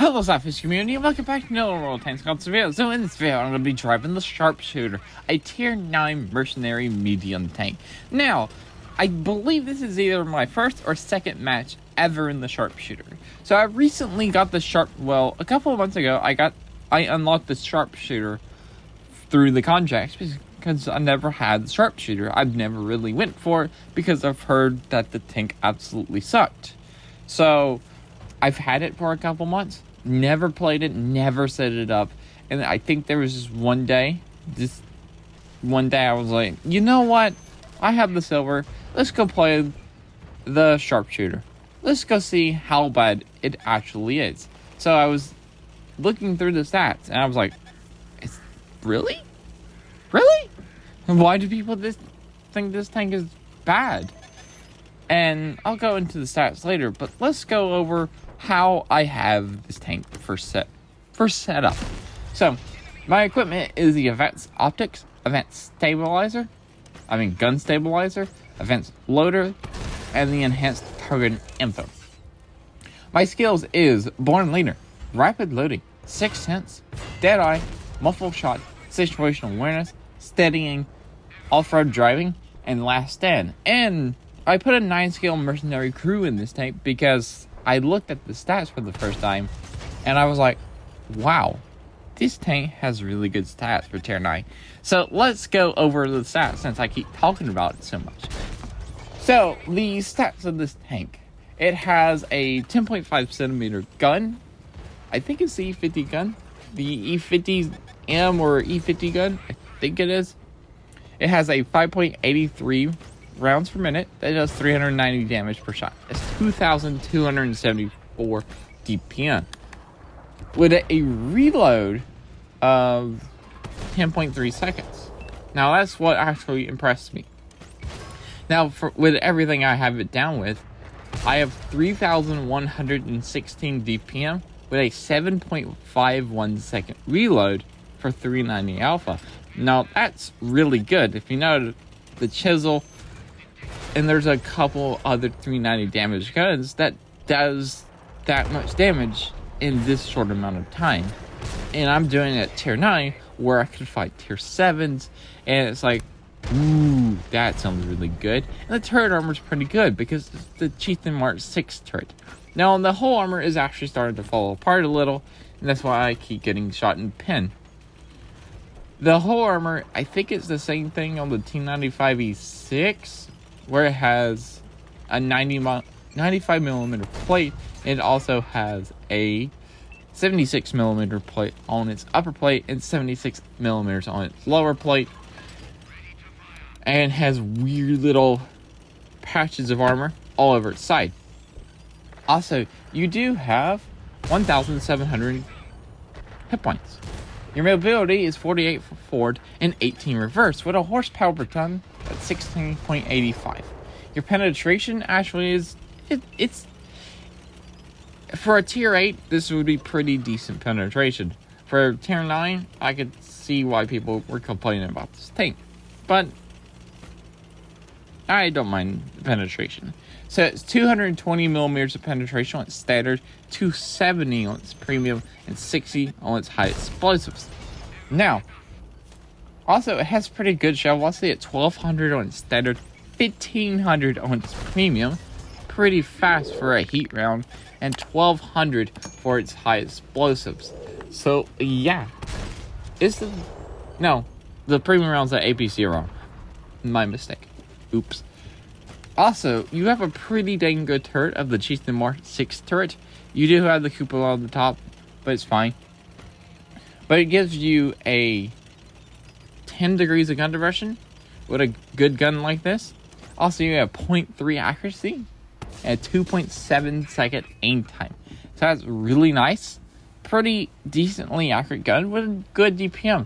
Hello SLAPAFISH community, and welcome back to another World Tanks Console video. So in this video, I'm going to be driving the Sharpshooter, a tier 9 Mercenary medium tank. Now, I believe this is either my first or second match ever in the Sharpshooter. So I recently got the a couple of months ago, I unlocked the Sharpshooter through the contracts because I never had the Sharpshooter. I've never really went for it because I've heard that the tank absolutely sucked. So I've had it for a couple months, never played it, never set it up, and I think there was just one day I was like, you know what, I have the silver, let's go play the Sharpshooter. Let's go see how bad it actually is. So I was looking through the stats, and I was like, really? Why do people think this tank is bad? And I'll go into the stats later, but let's go over how I have this tank for setup. So, my equipment is the Advanced Optics, Advanced Stabilizer, Gun Stabilizer, Advanced Loader, and the Enhanced Target Info. My skills is Born Leader, Rapid Loading, Sixth Sense, Deadeye, Muffled Shot, Situational Awareness, Steadying, Off-Road Driving, and Last Stand. And I put a 9-skill Mercenary crew in this tank because I looked at the stats for the first time, and I was like, wow, this tank has really good stats for tier 9. So let's go over the stats since I keep talking about it so much. So the stats of this tank, it has a 10.5 centimeter gun. I think it's the E50 gun. The E50M or E50 gun, I think it is. It has a 5.83 rounds per minute. That does 390 damage per shot. That's 2,274 DPM. With a reload of 10.3 seconds. Now that's what actually impressed me. Now with everything I have it down with, I have 3,116 DPM with a 7.51 second reload for 390 alpha. Now that's really good. If you know the chisel, and there's a couple other 390 damage guns that does that much damage in this short amount of time. And I'm doing it at tier 9 where I could fight tier 7s, and it's like, ooh, that sounds really good. And the turret armor is pretty good because it's the Chieftain Mark 6 turret. Now the whole armor is actually starting to fall apart a little, and that's why I keep getting shot in pin. The whole armor, I think it's the same thing on the T95E6, where it has a 95 millimeter plate. It also has a 76 millimeter plate on its upper plate and 76 millimeters on its lower plate, and has weird little patches of armor all over its side. Also, you do have 1,700 hit points. Your mobility is 48 for forward and 18 reverse, with a horsepower per ton at 16.85. Your penetration actually is, it's for a tier 8, this would be pretty decent penetration. For tier 9, I could see why people were complaining about this tank, but I don't mind the penetration. So it's 220 millimeters of penetration on its standard, 270 on its premium, and 60 on its high explosives. Now, also it has pretty good shell velocity at 1200 on its standard, 1500 on its premium, pretty fast for a heat round, and 1200 for its high explosives. So yeah, the premium round's at APC wrong. My mistake. Oops. Also, you have a pretty dang good turret of the Chieftain Mark 6 turret. You do have the cupola on the top, but it's fine. But it gives you a 10 degrees of gun diversion with a good gun like this. Also, you have 0.3 accuracy and 2.7 second aim time. So that's really nice. Pretty decently accurate gun with a good DPM.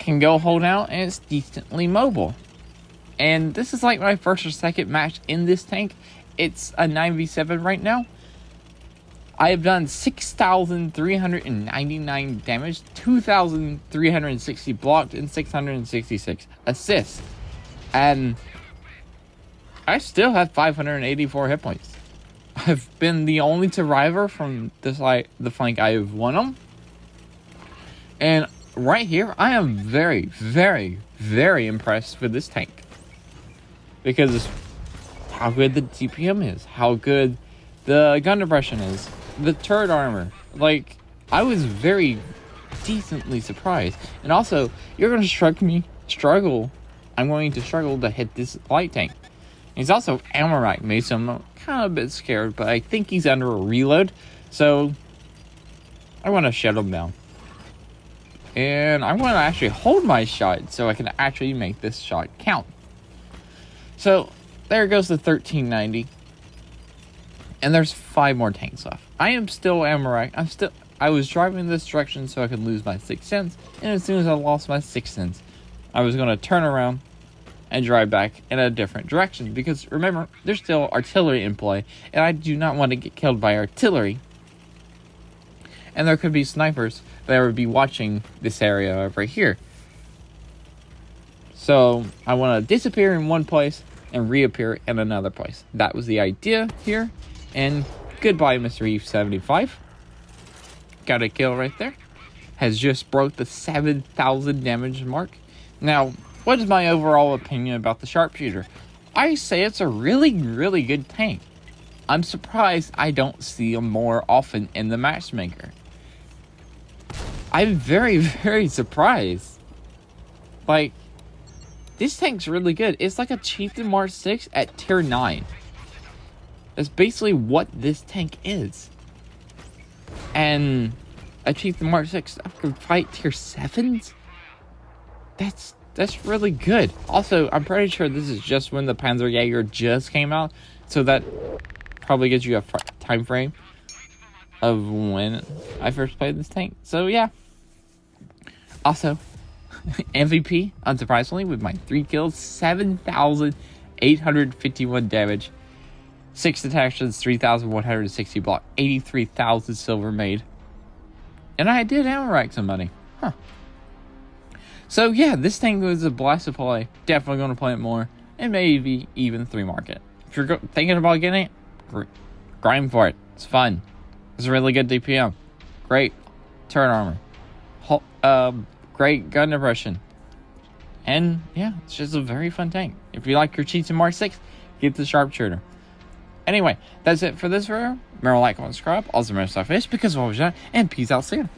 Can go hold out, and it's decently mobile. And this is like my first or second match in this tank. It's a 9v7 right now. I have done 6,399 damage, 2,360 blocked, and 666 assists. And I still have 584 hit points. I've been the only survivor from this the flank I've won them. And right here, I am very, very, very impressed with this tank. Because how good the DPM is, how good the gun depression is, the turret armor. Like, I was very decently surprised. And also, you're going to struggle. I'm going to struggle to hit this light tank. He's also ammo rack me, so I'm kind of a bit scared, but I think he's under a reload. So, I want to shut him down. And I want to actually hold my shot so I can actually make this shot count. So, there goes the 1390. And there's 5 more tanks left. I am still ammo rack. I was driving this direction so I could lose my 6th sense. And as soon as I lost my 6th sense, I was going to turn around and drive back in a different direction. Because remember, there's still artillery in play. And I do not want to get killed by artillery. And there could be snipers that would be watching this area over here. So I want to disappear in one place and reappear in another place. That was the idea here. And goodbye, Mr. E75. Got a kill right there. Has just broke the 7,000 damage mark. Now, what is my overall opinion about the Sharpshooter? I say it's a really, really good tank. I'm surprised I don't see them more often in the matchmaker. I'm very, very surprised. Like, this tank's really good. It's like a Chieftain Mark 6 at tier 9. That's basically what this tank is. And a Chieftain Mark 6 can fight tier 7s? That's really good. Also, I'm pretty sure this is just when the Panzerjäger just came out. So that probably gives you a time frame of when I first played this tank. So yeah. Also, MVP, unsurprisingly, with my 3 kills, 7,851 damage, 6 detections, 3,160 block, 83,000 silver made. And I did ammo rack some money. Huh. So yeah, this tank was a blast to play. Definitely going to play it more. And maybe even 3 market. If you're thinking about getting it, grind for it. It's fun. It's a really good DPM. Great turret armor. Great gun depression. And yeah, it's just a very fun tank. If you like your cheats in Mark 6, get the Sharpshooter. Anyway, that's it for this video. Remember, like, comment, subscribe. Also, remember, SLAPAFISH, because of what was done. And peace out soon.